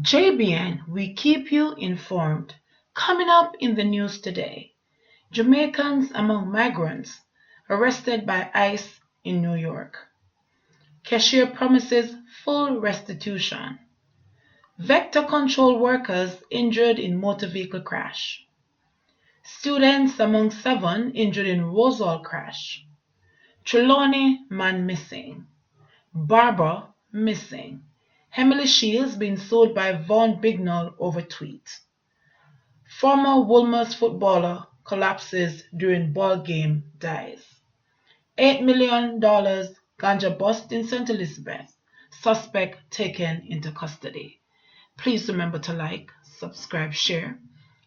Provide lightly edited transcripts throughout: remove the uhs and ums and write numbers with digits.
JBN, we keep you informed. Coming up in the news today, Jamaicans among migrants arrested by ICE in New York. Cashier promises full restitution. Vector control workers injured in motor vehicle crash. Students among 7 injured in Rosehall crash. Trelawny man missing. Barber missing. Emily Shields being sued by Von Bignall over tweet. Former Wolmer's footballer collapses during ball game, dies. $8 million Ganja bust in St. Elizabeth. Suspect taken into custody. Please remember to like, subscribe, share,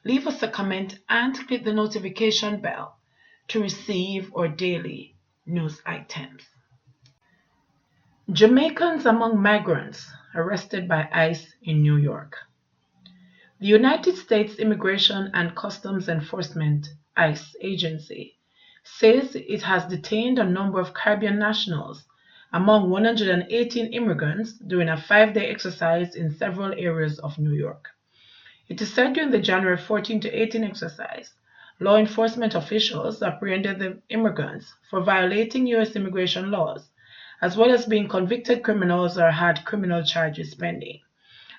leave us a comment, and click the notification bell to receive our daily news items. Jamaicans among migrants arrested by ICE in New York. The United States Immigration and Customs Enforcement (ICE) agency says it has detained a number of Caribbean nationals among 118 immigrants during a 5-day exercise in several areas of New York. It is said during the January 14 to 18 exercise, law enforcement officials apprehended the immigrants for violating U.S. immigration laws, as well as being convicted criminals or had criminal charges pending.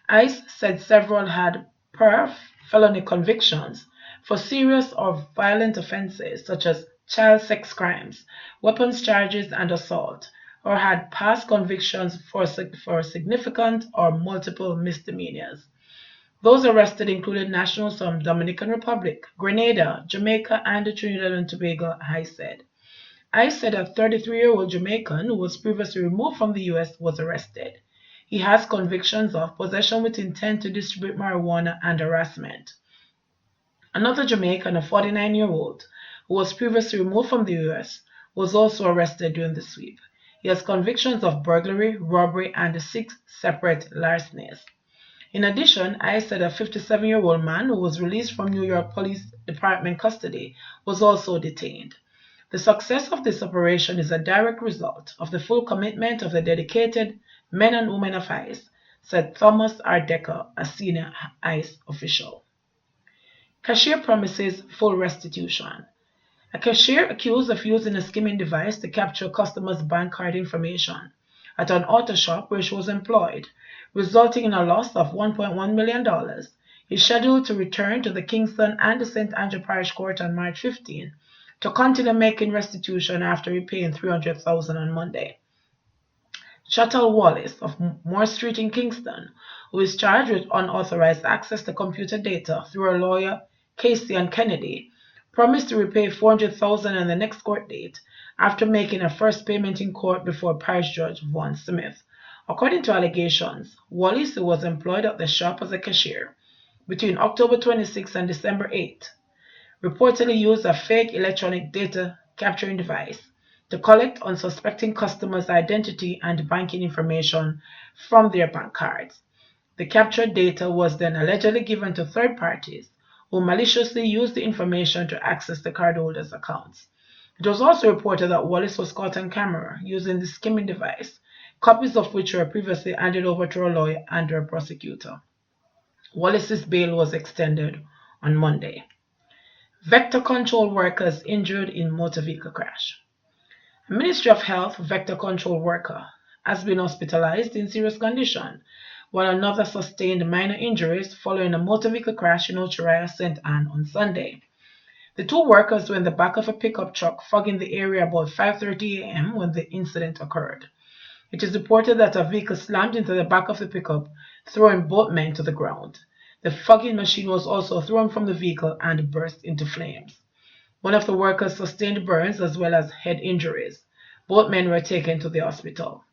ICE said several had prior felony convictions for serious or violent offenses such as child sex crimes, weapons charges, and assault, or had past convictions for significant or multiple misdemeanors. Those arrested included nationals from Dominican Republic, Grenada, Jamaica, and Trinidad and Tobago, ICE said. ICE said a 33-year-old Jamaican who was previously removed from the U.S. was arrested. He has convictions of possession with intent to distribute marijuana and harassment. Another Jamaican, a 49-year-old, who was previously removed from the U.S., was also arrested during the sweep. He has convictions of burglary, robbery, and 6 separate larcenies. In addition, ICE said a 57-year-old man who was released from New York Police Department custody was also detained. The success of this operation is a direct result of the full commitment of the dedicated men and women of ICE, said Thomas R. Decker, a senior ICE official. Cashier promises full restitution. A cashier accused of using a skimming device to capture customers' bank card information at an auto shop where she was employed, resulting in a loss of $1.1 million, is scheduled to return to the Kingston and the St. Andrew Parish Court on March 15 to continue making restitution after repaying $300,000 on Monday. Chattel Wallace of Moore Street in Kingston, who is charged with unauthorized access to computer data through her lawyer Casey and Kennedy, promised to repay $400,000 on the next court date after making a first payment in court before Parish Judge Von Smith. According to allegations, Wallace, who was employed at the shop as a cashier between October 26 and December 8, reportedly used a fake electronic data capturing device to collect unsuspecting customers' identity and banking information from their bank cards. The captured data was then allegedly given to third parties who maliciously used the information to access the cardholders' accounts. It was also reported that Wallace was caught on camera using the skimming device, copies of which were previously handed over to her lawyer and her prosecutor. Wallace's bail was extended on Monday. Vector control workers injured in motor vehicle crash. A Ministry of Health vector control worker has been hospitalized in serious condition, while another sustained minor injuries following a motor vehicle crash in Ochariah, St. Anne on Sunday. The 2 workers were in the back of a pickup truck fogging the area about 5:30 a.m. when the incident occurred. It is reported that a vehicle slammed into the back of the pickup, throwing both men to the ground. The fogging machine was also thrown from the vehicle and burst into flames. One of the workers sustained burns as well as head injuries. Both men were taken to the hospital.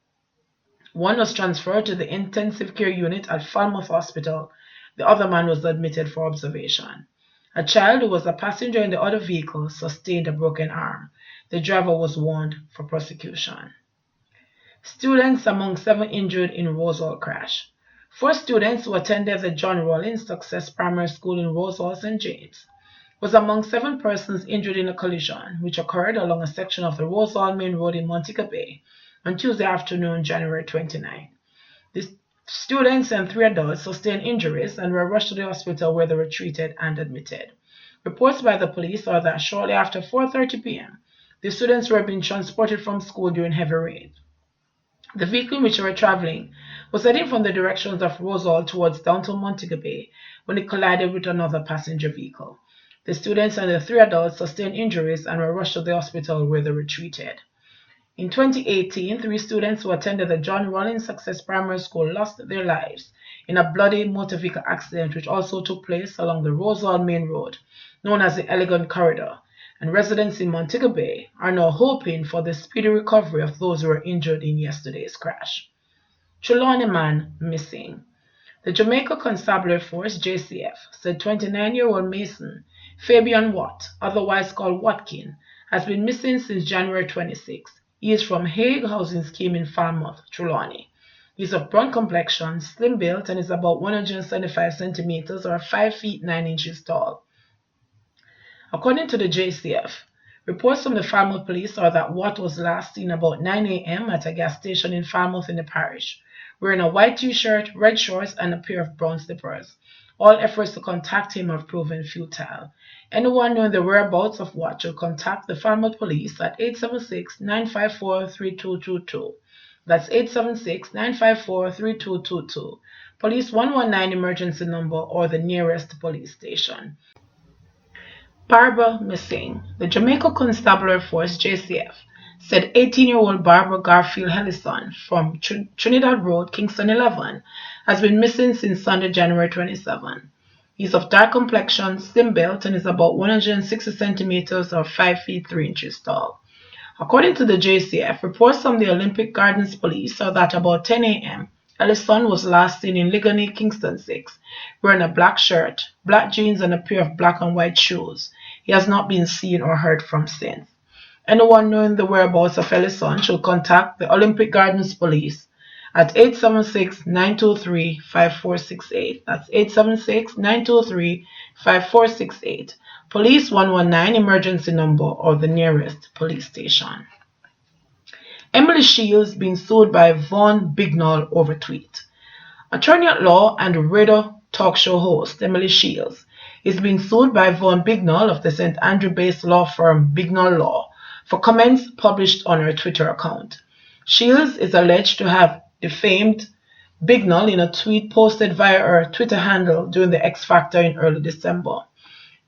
One was transferred to the intensive care unit at Falmouth Hospital. The other man was admitted for observation. A child who was a passenger in the other vehicle sustained a broken arm. The driver was warned for prosecution. Students among 7 injured in Rosehall crash. 4 students who attended the John Rollins Success Primary School in Rosehall, St. James, was among 7 persons injured in a collision which occurred along a section of the Rosehall Main Road in Montego Bay on Tuesday afternoon, January 29. The students and 3 adults sustained injuries and were rushed to the hospital where they were treated and admitted. Reports by the police are that shortly after 4:30 p.m., the students were being transported from school during heavy rain. The vehicle in which they were traveling was heading from the directions of Rosehall towards downtown Montego Bay when it collided with another passenger vehicle. The students and the 3 adults sustained injuries and were rushed to the hospital where they were treated. In 2018, 3 students who attended the John Rollins Success Primary School lost their lives in a bloody motor vehicle accident which also took place along the Rosehall Main Road, known as the Elegant Corridor, and residents in Montego Bay are now hoping for the speedy recovery of those who were injured in yesterday's crash. Trelawny man missing. The Jamaica Constabulary Force (JCF) said 29-year-old Mason Fabian Watt, otherwise called Watkin, has been missing since January 26. He is from Hague Housing Scheme in Falmouth, Trelawny. He is of brown complexion, slim built, and is about 175 centimeters or 5 feet 9 inches tall. According to the JCF, reports from the Falmouth police are that Watt was last seen about 9 a.m. at a gas station in Falmouth in the parish, wearing a white t-shirt, red shorts, and a pair of brown slippers. All efforts to contact him have proven futile. Anyone knowing the whereabouts of Watt should contact the Falmouth police at 876-954-3222. That's 876-954-3222. Police 119 emergency number or the nearest police station. Barber missing. The Jamaica Constabulary Force (JCF) said 18-year-old Barber Garfield Ellison from Trinidad Road, Kingston 11, has been missing since Sunday, January 27. He is of dark complexion, slim built, and is about 160 centimeters or 5 feet 3 inches tall. According to the JCF, reports from the Olympic Gardens police are that about 10 a.m., Ellison was last seen in Ligoni, Kingston 6, wearing a black shirt, black jeans, and a pair of black and white shoes. He has not been seen or heard from since. Anyone knowing the whereabouts of Ellison should contact the Olympic Gardens Police at 876-923-5468. That's 876-923-5468. Police 119 emergency number or the nearest police station. Emily Shields being sued by Vaughn Bignall over tweet. Attorney at law and radio talk show host Emily Shields is being sued by Vaughn Bignall of the St. Andrew-based law firm Bignall Law for comments published on her Twitter account. Shields is alleged to have defamed Bignall in a tweet posted via her Twitter handle during the X Factor in early December.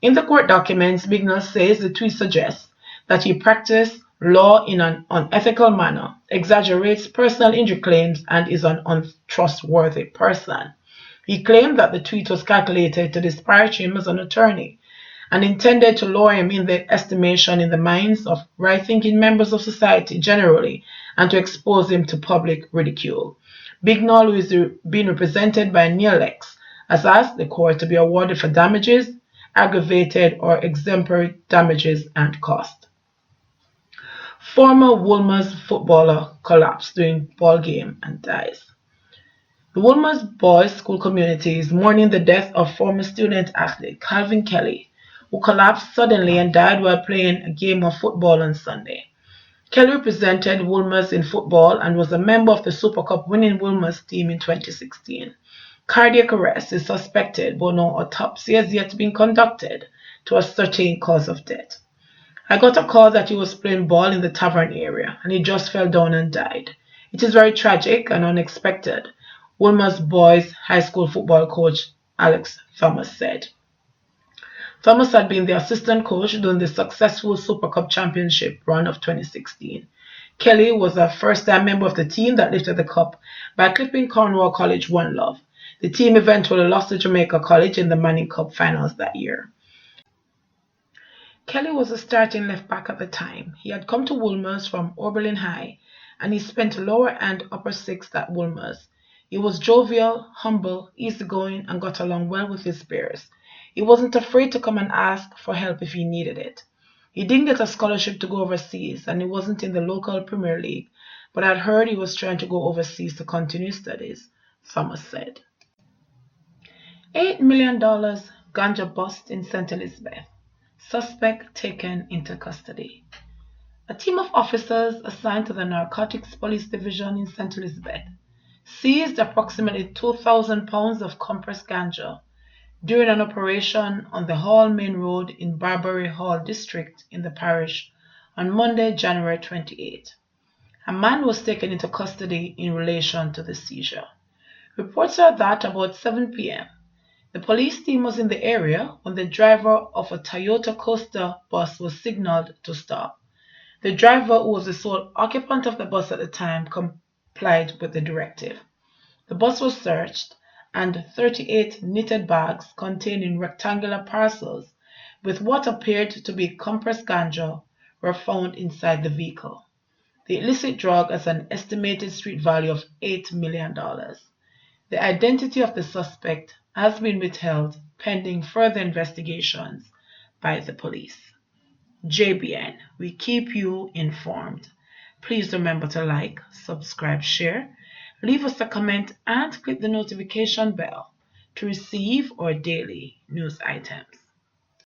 In the court documents, Bignall says the tweet suggests that he practiced law in an unethical manner, exaggerates personal injury claims, and is an untrustworthy person. He claimed that the tweet was calculated to disparage him as an attorney and intended to lower him in the estimation in the minds of right-thinking members of society generally and to expose him to public ridicule. Bignall, who is being represented by Neil Lex, has asked the court to be awarded for damages, aggravated or exemplary damages and cost. Former Wolmer's footballer collapsed during ball game and dies. The Wolmer's boys' school community is mourning the death of former student athlete Calvin Kelly, who collapsed suddenly and died while playing a game of football on Sunday. Kelly represented Wolmer's in football and was a member of the Super Cup winning Wolmer's team in 2016. Cardiac arrest is suspected, but no autopsy has yet been conducted to ascertain cause of death. I got a call that he was playing ball in the tavern area and he just fell down and died. It is very tragic and unexpected, Wolmer's boys high school football coach Alex Thomas said. Thomas had been the assistant coach during the successful Super Cup championship run of 2016. Kelly was a first-time member of the team that lifted the cup by clipping Cornwall College 1-0. The team eventually lost to Jamaica College in the Manning Cup finals that year. Kelly was a starting left back at the time. He had come to Wolmer's from Oberlin High, and he spent lower and upper sixth at Wolmer's. He was jovial, humble, easygoing, and got along well with his peers. He wasn't afraid to come and ask for help if he needed it. He didn't get a scholarship to go overseas, and he wasn't in the local Premier League, but I'd heard he was trying to go overseas to continue studies, Thomas said. $8 million Ganja bust in St. Elizabeth. Suspect taken into custody. A team of officers assigned to the Narcotics Police Division in St. Elizabeth seized approximately 2,000 pounds of compressed ganja during an operation on the Hall Main Road in Barber Hall District in the parish on Monday, January 28. A man was taken into custody in relation to the seizure. Reports are that about 7 p.m., the police team was in the area when the driver of a Toyota Coaster bus was signaled to stop. The driver, who was the sole occupant of the bus at the time, complied with the directive. The bus was searched, and 38 knitted bags containing rectangular parcels with what appeared to be compressed ganja were found inside the vehicle. The illicit drug has an estimated street value of $8 million. The identity of the suspect has been withheld pending further investigations by the police. JBN, we keep you informed. Please remember to like, subscribe, share, leave us a comment, and click the notification bell to receive our daily news items.